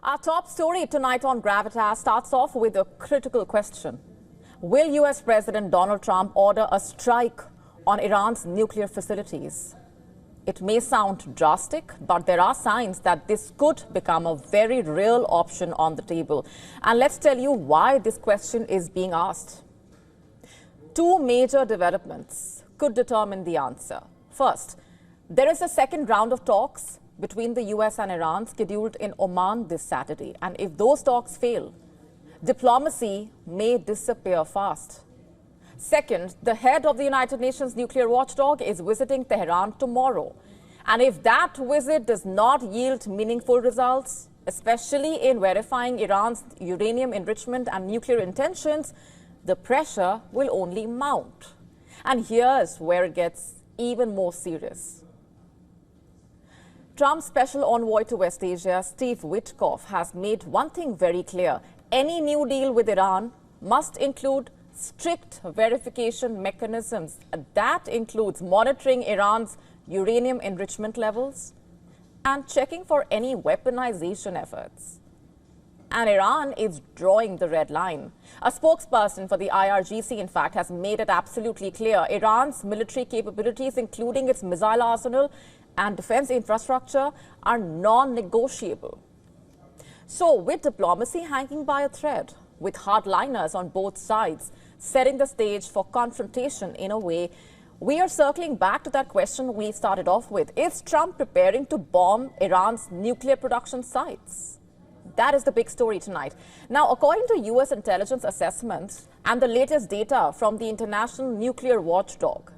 Our top story tonight on Gravitas starts off with a critical question. Will US President Donald Trump order a strike on Iran's nuclear facilities? It may sound drastic, but there are signs that this could become a very real option on the table. And let's tell you why this question is being asked. Two major developments could determine the answer. First, there is a second round of talks between the US and Iran scheduled in Oman this Saturday. And if those talks fail, diplomacy may disappear fast. Second, the head of the United Nations nuclear watchdog is visiting Tehran tomorrow. And if that visit does not yield meaningful results, especially in verifying Iran's uranium enrichment and nuclear intentions, the pressure will only mount. And here's where it gets even more serious. Trump's special envoy to West Asia, Steve Witkoff, has made one thing very clear. Any new deal with Iran must include strict verification mechanisms. That includes monitoring Iran's uranium enrichment levels and checking for any weaponization efforts. And Iran is drawing the red line. A spokesperson for the IRGC, in fact, has made it absolutely clear Iran's military capabilities, including its missile arsenal and defense infrastructure, are non-negotiable. So, with diplomacy hanging by a thread, with hardliners on both sides setting the stage for confrontation in a way, we are circling back to that question we started off with. Is Trump preparing to bomb Iran's nuclear production sites? That is the big story tonight. Now, according to US intelligence assessments and the latest data from the International Nuclear Watchdog,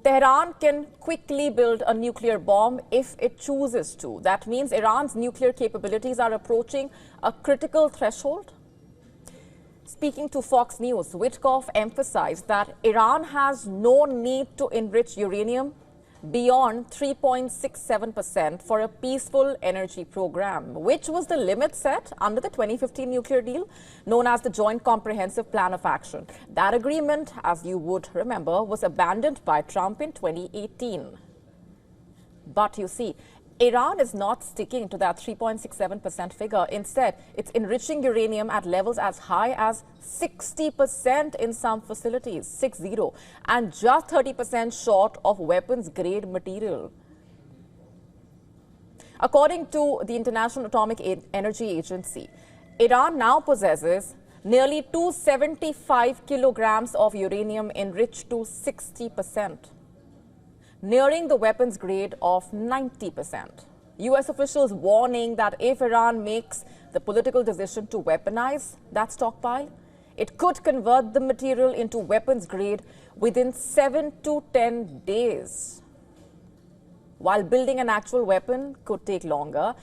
Tehran can quickly build a nuclear bomb if it chooses to. That means Iran's nuclear capabilities are approaching a critical threshold. Speaking to Fox News, Witkoff emphasized that Iran has no need to enrich uranium beyond 3.67% for a peaceful energy program, which was the limit set under the 2015 nuclear deal known as the Joint Comprehensive Plan of Action. That agreement, as you would remember, was abandoned by Trump in 2018. But you see, Iran is not sticking to that 3.67% figure. Instead, it's enriching uranium at levels as high as 60% in some facilities, 60, and just 30% short of weapons-grade material. According to the International Atomic Energy Agency, Iran now possesses nearly 275 kilograms of uranium enriched to 60%. Nearing the weapons grade of 90%. US officials warning that if Iran makes the political decision to weaponize that stockpile, it could convert the material into weapons grade within 7 to 10 days. While building an actual weapon could take longer,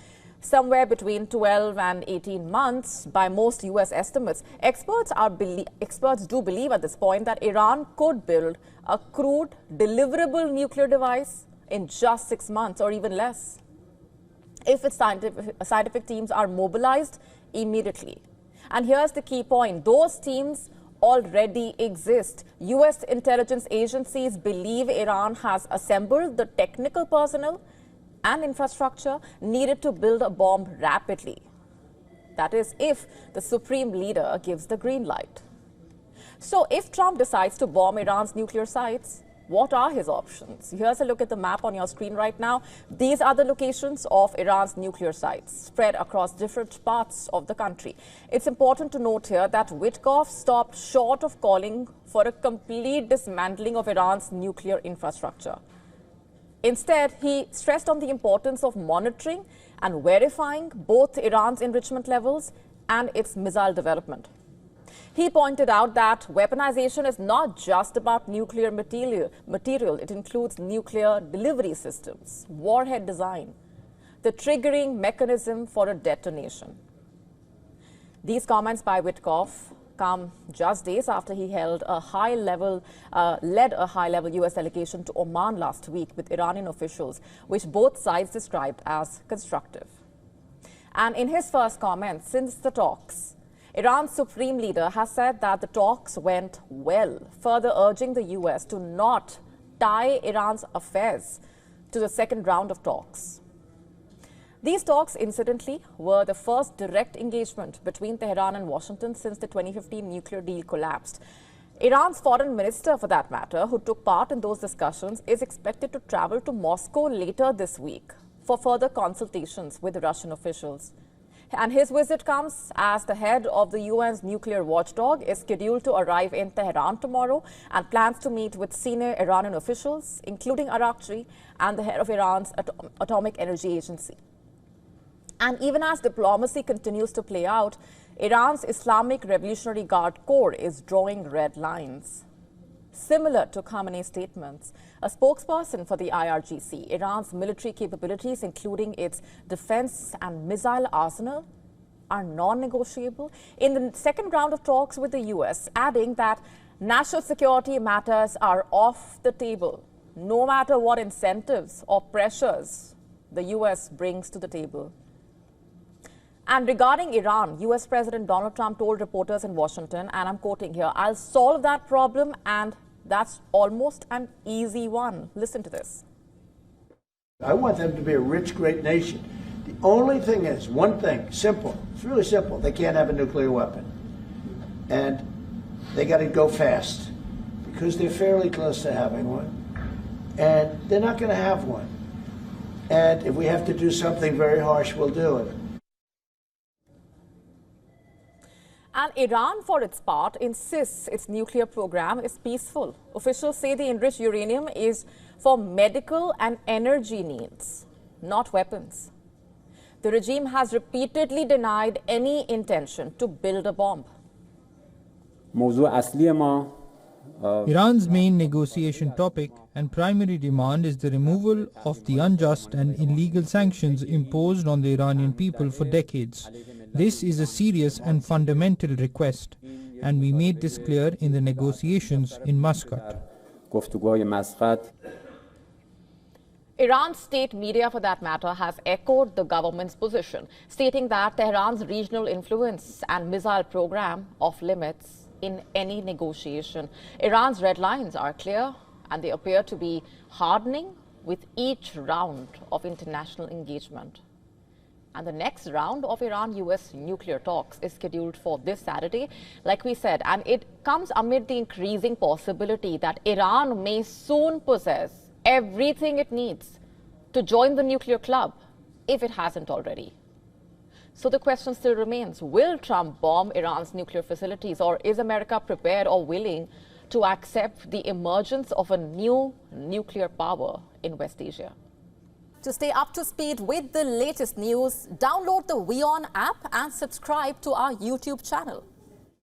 somewhere between 12 and 18 months by most US estimates. Experts do believe at this point that Iran could build a crude, deliverable nuclear device in just 6 months or even less, if its scientific teams are mobilized immediately. And here's the key point. Those teams already exist. US intelligence agencies believe Iran has assembled the technical personnel and infrastructure needed to build a bomb rapidly. That is, if the supreme leader gives the green light. So if Trump decides to bomb Iran's nuclear sites, what are his options? Here's a look at the map on your screen right now. These are the locations of Iran's nuclear sites spread across different parts of the country. It's important to note here that Witkoff stopped short of calling for a complete dismantling of Iran's nuclear infrastructure. Instead, he stressed on the importance of monitoring and verifying both Iran's enrichment levels and its missile development. He pointed out that weaponization is not just about nuclear material. It includes nuclear delivery systems, warhead design, the triggering mechanism for a detonation. These comments by Witkoff come just days after he led a high-level US delegation to Oman last week with Iranian officials, which both sides described as constructive. And in his first comments since the talks, Iran's supreme leader has said that the talks went well, further urging the US to not tie Iran's affairs to the second round of talks. These talks, incidentally, were the first direct engagement between Tehran and Washington since the 2015 nuclear deal collapsed. Iran's foreign minister, for that matter, who took part in those discussions, is expected to travel to Moscow later this week for further consultations with Russian officials. And his visit comes as the head of the UN's nuclear watchdog is scheduled to arrive in Tehran tomorrow and plans to meet with senior Iranian officials, including Arakchi and the head of Iran's Atomic Energy Agency. And even as diplomacy continues to play out, Iran's Islamic Revolutionary Guard Corps is drawing red lines. Similar to Khamenei's statements, a spokesperson for the IRGC, Iran's military capabilities, including its defense and missile arsenal, are non-negotiable in the second round of talks with the US, adding that national security matters are off the table, no matter what incentives or pressures the US brings to the table. And regarding Iran, US President Donald Trump told reporters in Washington, and I'm quoting here, "I'll solve that problem, and that's almost an easy one." Listen to this. I want them to be a rich, great nation. The only thing is, one thing, simple. It's really simple. They can't have a nuclear weapon. And they got to go fast because they're fairly close to having one. And they're not going to have one. And if we have to do something very harsh, we'll do it. And Iran, for its part, insists its nuclear program is peaceful. Officials say the enriched uranium is for medical and energy needs, not weapons. The regime has repeatedly denied any intention to build a bomb. Iran's main negotiation topic and primary demand is the removal of the unjust and illegal sanctions imposed on the Iranian people for decades. This is a serious and fundamental request, and we made this clear in the negotiations in Muscat. Iran's state media, for that matter, has echoed the government's position, stating that Tehran's regional influence and missile program off limits in any negotiation. Iran's red lines are clear, and they appear to be hardening with each round of international engagement. And the next round of Iran-US nuclear talks is scheduled for this Saturday, like we said, and it comes amid the increasing possibility that Iran may soon possess everything it needs to join the nuclear club, if it hasn't already. So the question still remains, will Trump bomb Iran's nuclear facilities, or is America prepared or willing to accept the emergence of a new nuclear power in West Asia? To stay up to speed with the latest news, download the WION app and subscribe to our YouTube channel.